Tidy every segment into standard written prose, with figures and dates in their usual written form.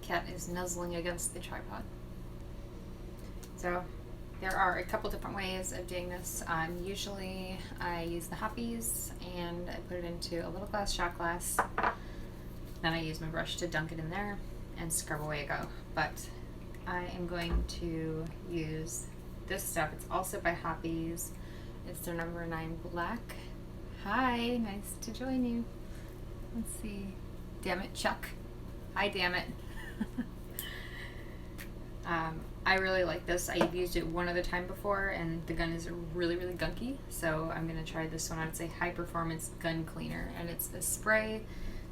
cat is nuzzling against the tripod. So there are a couple different ways of doing this. Usually I use the hoppies and I put it into a little glass shot glass. Then I use my brush to dunk it in there and scrub away it go. But I am going to use this stuff. It's also by Hoppies. It's their number 9 black. Hi, nice to join you. Let's see. Damn it, Chuck. Hi, damn it. I really like this. I've used it one other time before, and the gun is really, really gunky. So I'm going to try this one out. It's a high performance gun cleaner, and it's a spray,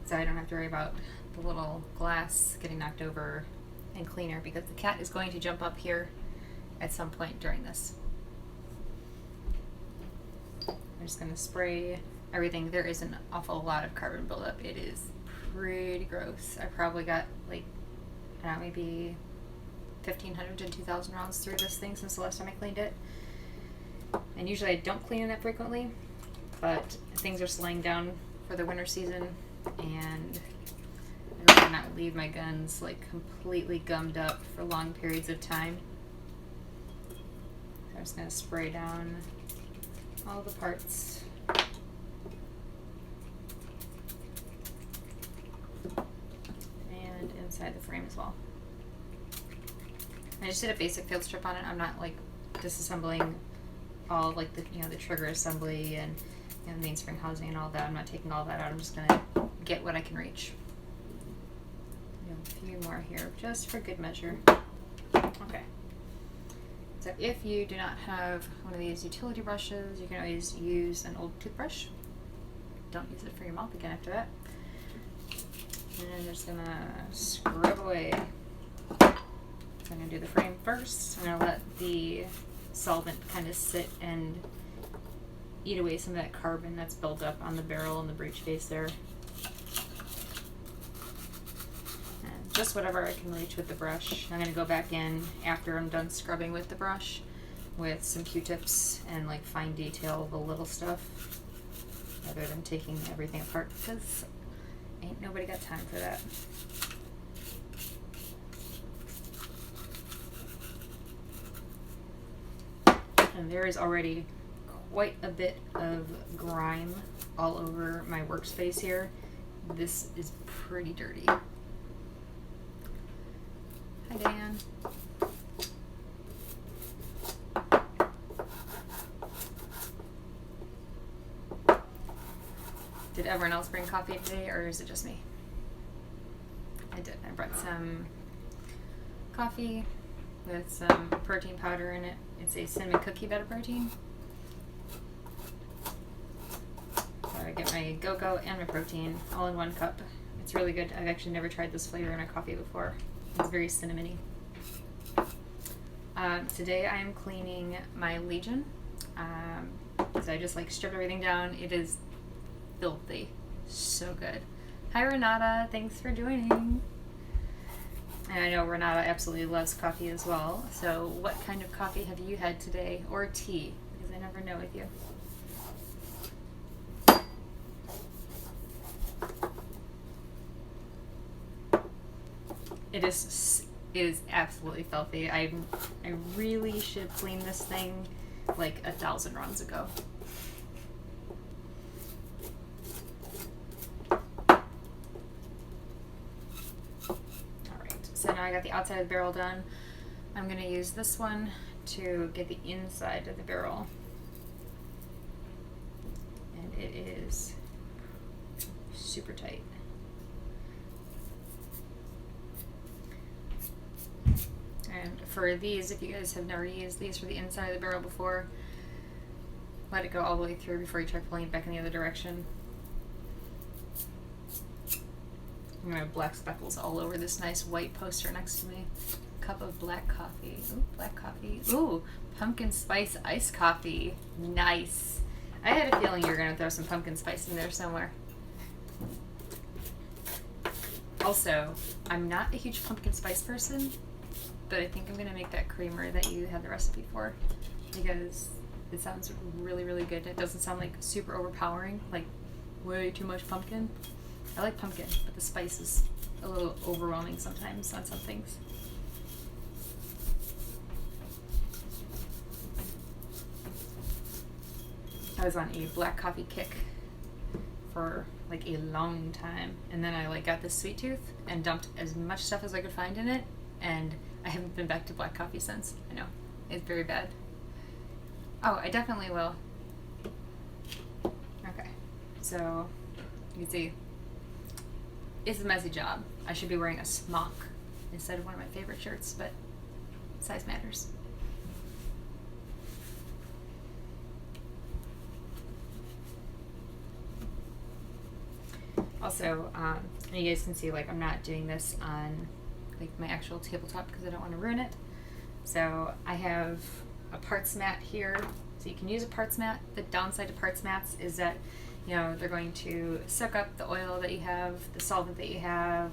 so I don't have to worry about the little glass getting knocked over and cleaner, because the cat is going to jump up here at some point during this. I'm just going to spray everything. There is an awful lot of carbon buildup. It is pretty gross. I probably got like, I don't know, maybe 1,500 to 2,000 rounds through this thing since the last time I cleaned it. And usually I don't clean it that frequently, but things are slowing down for the winter season, and I'd rather not leave my guns like completely gummed up for long periods of time. So I'm just going to spray down all the parts. And inside the frame as well. I just did a basic field strip on it. I'm not like disassembling all like the the trigger assembly and the mainspring housing and all that. I'm not taking all that out. I'm just gonna get what I can reach. A few more here just for good measure. Okay. So if you do not have one of these utility brushes, you can always use an old toothbrush. Don't use it for your mouth again after that. And I'm just gonna scrub away. I'm going to do the frame first. I'm going to let the solvent kind of sit and eat away some of that carbon that's built up on the barrel and the breech face there. And just whatever I can reach with the brush. I'm going to go back in after I'm done scrubbing with the brush with some Q-tips and like fine detail the little stuff rather than taking everything apart, because ain't nobody got time for that. And there is already quite a bit of grime all over my workspace here. This is pretty dirty. Hi, Dan. Did everyone else bring coffee today, or is it just me? I did. I brought some coffee with some protein powder in it. It's a cinnamon cookie butter protein. So I get my go-go and my protein all in one cup. It's really good. I've actually never tried this flavor in a coffee before. It's very cinnamony. Today I am cleaning my Legion. So I just like stripped everything down. It is filthy. So good. Hi Renata, thanks for joining. And I know Renata absolutely loves coffee as well. So what kind of coffee have you had today? Or tea? Because I never know with you. It is absolutely filthy. I really should clean this thing like 1,000 runs ago. So now I got the outside of the barrel done. I'm going to use this one to get the inside of the barrel. And it is super tight. And for these, if you guys have never used these for the inside of the barrel before, let it go all the way through before you try pulling it back in the other direction. I'm going to have black speckles all over this nice white poster next to me. Cup of black coffee. Ooh, black coffee. Ooh, pumpkin spice iced coffee. Nice. I had a feeling you were going to throw some pumpkin spice in there somewhere. Also, I'm not a huge pumpkin spice person, but I think I'm going to make that creamer that you had the recipe for, because it sounds really, really good. It doesn't sound like super overpowering, like way too much pumpkin. I like pumpkin, but the spice is a little overwhelming sometimes on some things. I was on a black coffee kick for like a long time, and then I like got this sweet tooth and dumped as much stuff as I could find in it, and I haven't been back to black coffee since. I know, it's very bad. Oh, I definitely will. Okay, so you can see it's a messy job. I should be wearing a smock instead of one of my favorite shirts, but size matters. Also, and you guys can see, like, I'm not doing this on like my actual tabletop because I don't want to ruin it. So I have a parts mat here, so you can use a parts mat. The downside to parts mats is that, you know, they're going to suck up the oil that you have, the solvent that you have.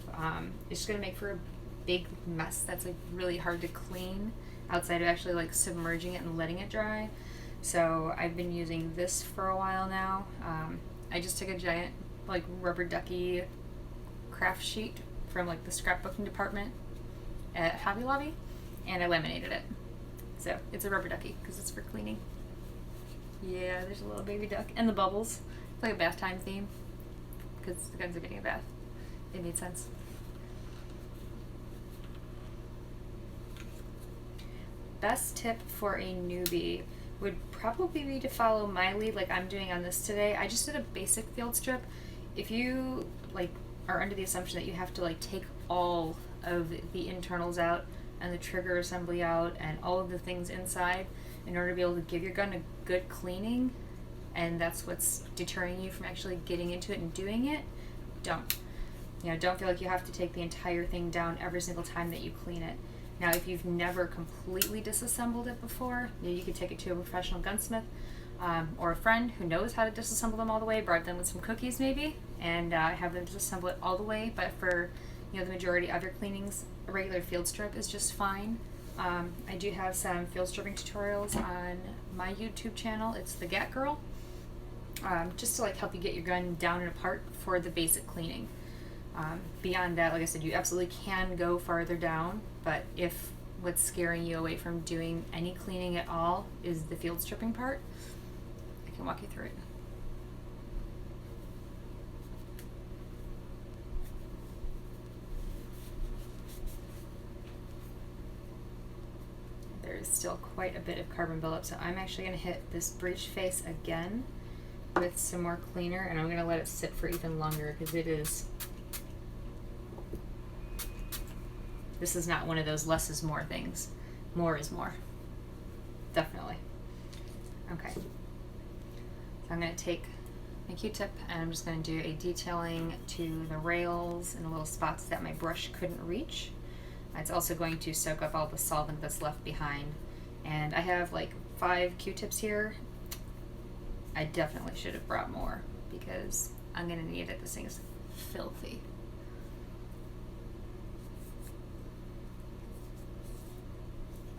It's just going to make for a big mess that's like really hard to clean outside of actually like submerging it and letting it dry. So I've been using this for a while now. I just took a giant like rubber ducky craft sheet from like the scrapbooking department at Hobby Lobby, and I laminated it. So it's a rubber ducky because it's for cleaning. Yeah, there's a little baby duck and the bubbles. It's like a bath time theme because the guns are getting a bath. It made sense. Best tip for a newbie would probably be to follow my lead like I'm doing on this today. I just did a basic field strip. If you like are under the assumption that you have to like take all of the internals out and the trigger assembly out and all of the things inside in order to be able to give your gun a good cleaning, and that's what's deterring you from actually getting into it and doing it, don't. You know, don't feel like you have to take the entire thing down every single time that you clean it. Now, if you've never completely disassembled it before, you could take it to a professional gunsmith or a friend who knows how to disassemble them all the way, bribe them with some cookies maybe, and have them disassemble it all the way. But for, you know, the majority of your cleanings, a regular field strip is just fine. I do have some field stripping tutorials on my YouTube channel. It's the Gat Girl, just to like help you get your gun down and apart for the basic cleaning. Beyond that, like I said, you absolutely can go farther down, but if what's scaring you away from doing any cleaning at all is the field stripping part, I can walk you through it. There's still quite a bit of carbon buildup, so I'm actually going to hit this breech face again with some more cleaner, and I'm going to let it sit for even longer because it is... This is not one of those less is more things. More is more. Definitely. Okay. So I'm going to take my Q-tip and I'm just going to do a detailing to the rails and the little spots that my brush couldn't reach. It's also going to soak up all the solvent that's left behind. And I have like 5 Q-tips here. I definitely should have brought more because I'm going to need it. This thing is filthy.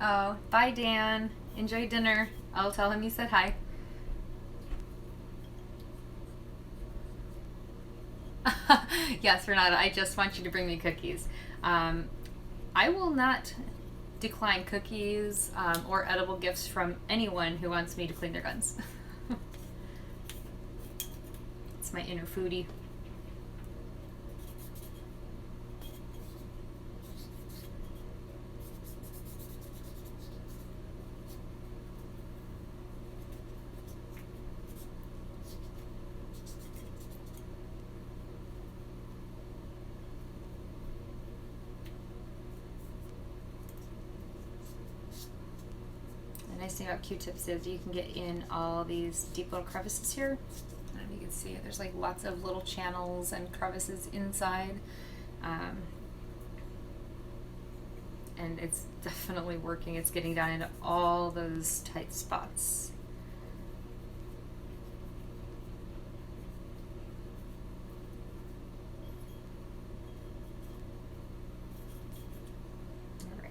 Oh, bye Dan. Enjoy dinner. I'll tell him you said hi. Yes, Renata, I just want you to bring me cookies. I will not decline cookies or edible gifts from anyone who wants me to clean their guns. It's my inner foodie. Nice thing about Q-tips is you can get in all these deep little crevices here. I don't know if you can see it. There's like lots of little channels and crevices inside. And it's definitely working. It's getting down into all those tight spots.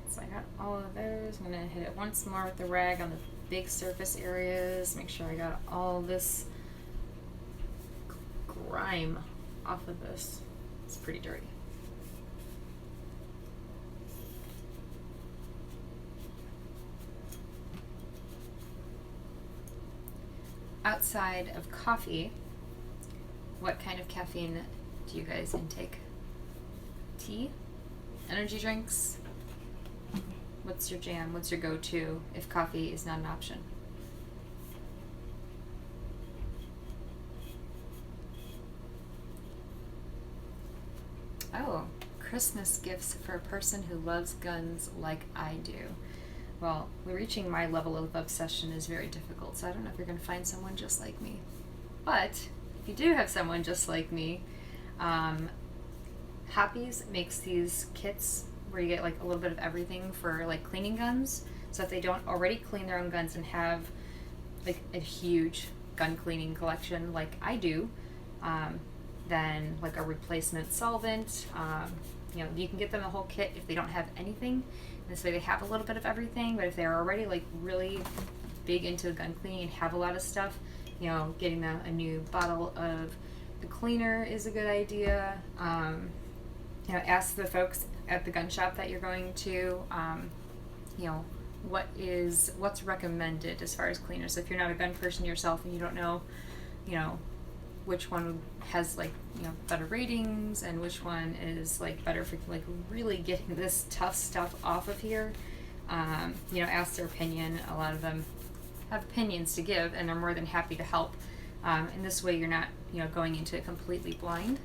So I got all of those. I'm going to hit it once more with the rag on the big surface areas. Make sure I got all this grime off of this. It's pretty dirty. outside of coffee, what kind of caffeine do you guys intake? Tea? Energy drinks? What's your jam? What's your go-to if coffee is not an option? Oh, Christmas gifts for a person who loves guns like I do. Well, reaching my level of obsession is very difficult, so I don't know if you're going to find someone just like me. But if you do have someone just like me, Happy's makes these kits where you get like a little bit of everything for like cleaning guns. So if they don't already clean their own guns and have like a huge gun cleaning collection like I do, then like a replacement solvent, you can get them a whole kit if they don't have anything. This way they have a little bit of everything, but if they're already like really big into gun cleaning and have a lot of stuff, getting them a new bottle of the cleaner is a good idea. Ask the folks at the gun shop that you're going to, what's recommended as far as cleaners. If you're not a gun person yourself and you don't know, which one has better ratings and which one is like better for like really getting this tough stuff off of here, ask their opinion. A lot of them have opinions to give and they're more than happy to help. And this way you're not going into it completely blind.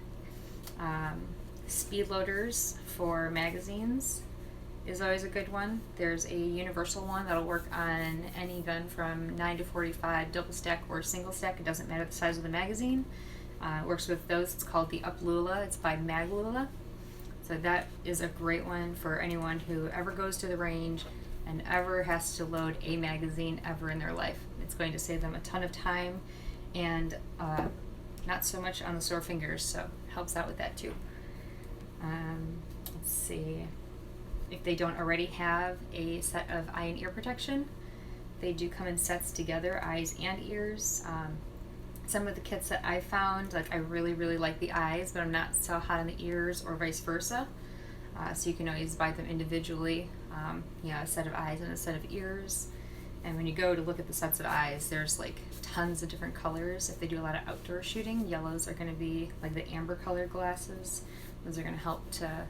Speed loaders for magazines is always a good one. There's a universal one that'll work on any gun from 9 to 45, double stack or single stack. It doesn't matter the size of the magazine. It works with those. It's called the Uplula. It's by Maglula. So that is a great one for anyone who ever goes to the range and ever has to load a magazine ever in their life. It's going to save them a ton of time and not so much on the sore fingers, so helps out with that too. Let's see. If they don't already have a set of eye and ear protection, they do come in sets together, eyes and ears. Some of the kits that I found, like I really, really like the eyes, but I'm not so hot on the ears or vice versa. So you can always buy them individually, a set of eyes and a set of ears. And when you go to look at the sets of eyes, there's like tons of different colors. If they do a lot of outdoor shooting, yellows are going to be like the amber colored glasses. Those are going to help to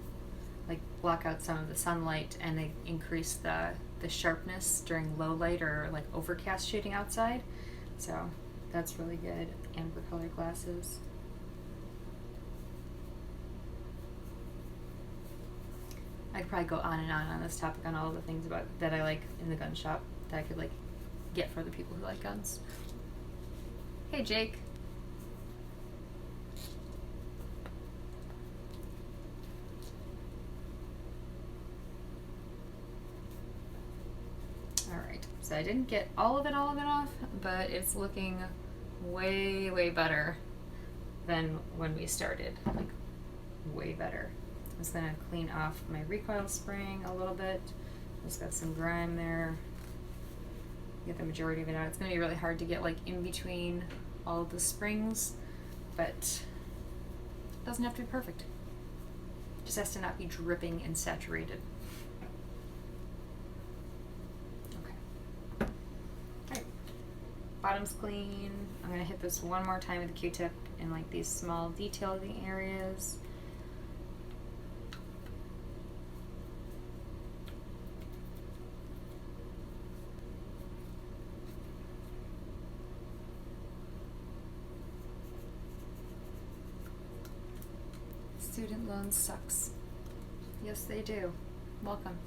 like block out some of the sunlight, and they increase the sharpness during low light or like overcast shooting outside. So that's really good. Amber colored glasses. I could probably go on and on this topic on all the things about that I like in the gun shop that I could like get for the people who like guns. Hey Jake. Alright, so I didn't get all of it off, but it's looking way, way better than when we started. Like, way better. I'm just going to clean off my recoil spring a little bit. It's got some grime there. Get the majority of it out. It's going to be really hard to get like in between all of the springs, but it doesn't have to be perfect. It just has to not be dripping and saturated. Okay. Alright. Bottom's clean. I'm going to hit this one more time with a Q-tip in like these small detailing areas. Student loans sucks. Yes, they do. Welcome.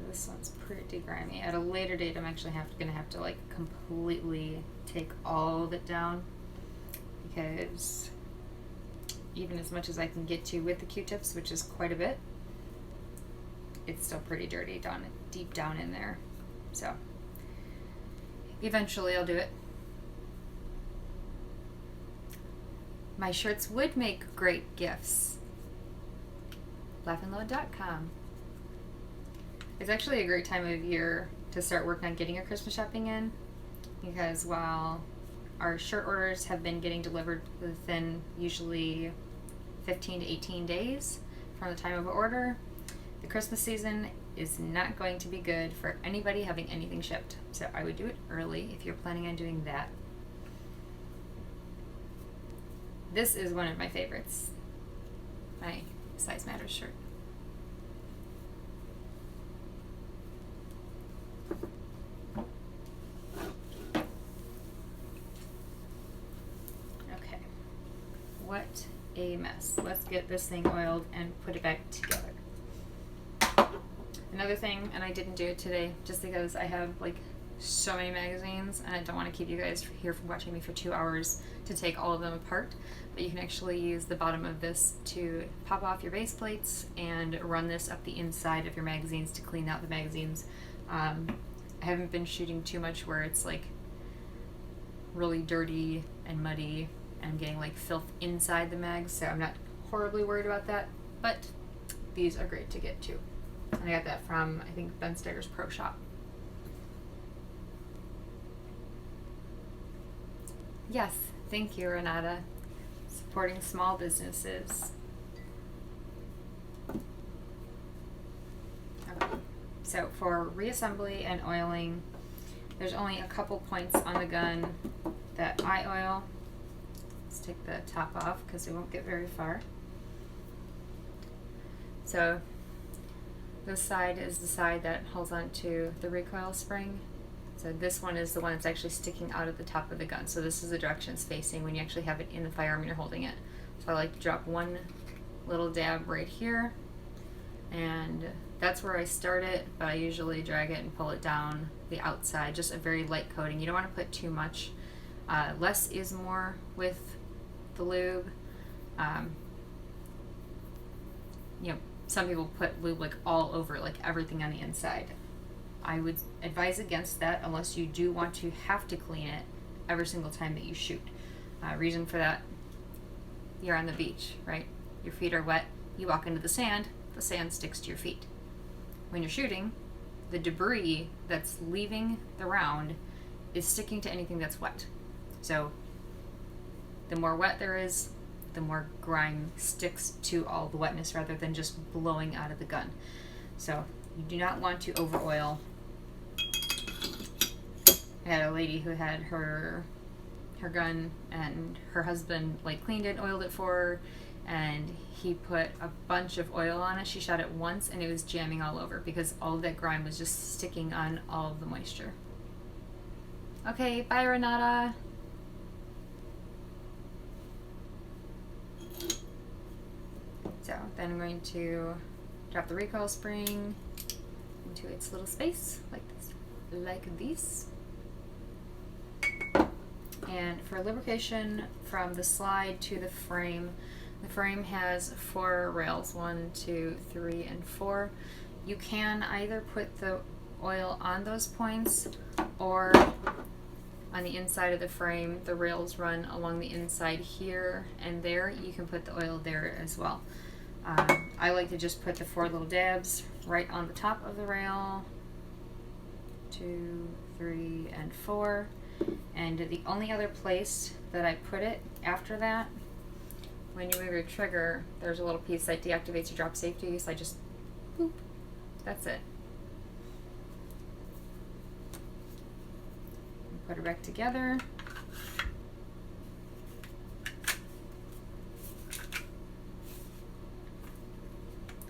This one's pretty grimy. At a later date, I'm actually gonna have to like completely take all of it down, because even as much as I can get to with the Q-tips, which is quite a bit, it's still pretty dirty deep down in there. So eventually I'll do it. My shirts would make great gifts. laughandload.com. It's actually a great time of year to start working on getting your Christmas shopping in, because while Our shirt orders have been getting delivered within usually 15 to 18 days from the time of order. The Christmas season is not going to be good for anybody having anything shipped, so I would do it early if you're planning on doing that. This is one of my favorites, my Size Matters shirt. Okay, what a mess. Let's get this thing oiled and put it back together. Another thing, and I didn't do it today just because I have like so many magazines and I don't want to keep you guys here from watching me for 2 hours to take all of them apart, but you can actually use the bottom of this to pop off your base plates and run this up the inside of your magazines to clean out the magazines. I haven't been shooting too much where it's like really dirty and muddy and I'm getting like filth inside the mags, so I'm not horribly worried about that, but these are great to get too. And I got that from, I think, Ben Steger's Pro Shop. Yes, thank you, Renata. Supporting small businesses. Okay. So for reassembly and oiling, there's only a couple points on the gun that I oil. Let's take the top off because we won't get very far. So this side is the side that holds on to the recoil spring. So this one is the one that's actually sticking out of the top of the gun. So this is the direction it's facing when you actually have it in the firearm and you're holding it. So I like to drop one little dab right here, and that's where I start it, but I usually drag it and pull it down the outside, just a very light coating. You don't want to put too much. Less is more with the lube. You know, some people put lube like all over, like everything on the inside. I would advise against that unless you do want to have to clean it every single time that you shoot. Reason for that, you're on the beach, right? Your feet are wet, you walk into the sand sticks to your feet. When you're shooting, the debris that's leaving the round is sticking to anything that's wet. So the more wet there is, the more grime sticks to all the wetness rather than just blowing out of the gun. So you do not want to over oil. I had a lady who had her gun and her husband like cleaned it, oiled it for her, and he put a bunch of oil on it. She shot it once and it was jamming all over because all of that grime was just sticking on all of the moisture. Okay, bye Renata. So then I'm going to drop the recoil spring into its little space like this. And for lubrication from the slide to the frame has 4 rails, 1, 2, 3, and 4. You can either put the oil on those points or on the inside of the frame. The rails run along the inside here and there. You can put the oil there as well. I like to just put the 4 little dabs right on the top of the rail. 2, 3, and 4. And the only other place that I put it after that, when you move your trigger, there's a little piece that deactivates your drop safety, so I just boop, that's it. Put her back together.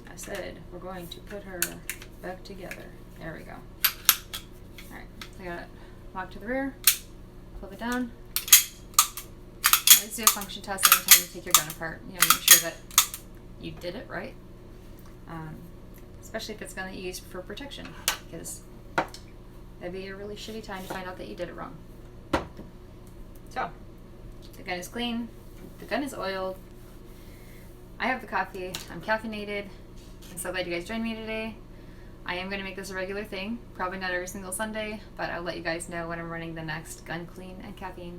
I said we're going to put her back together. There we go. Alright, I got it locked to the rear, flip it down. Let's do a function test anytime you take your gun apart. You know, make sure that you did it right. Especially if it's gun that you use for protection, because that'd be a really shitty time to find out that you did it wrong. So, the gun is clean, the gun is oiled, I have the coffee, I'm caffeinated. I'm so glad you guys joined me today. I am going to make this a regular thing, probably not every single Sunday, but I'll let you guys know when I'm running the next Gun Clean and Caffeine.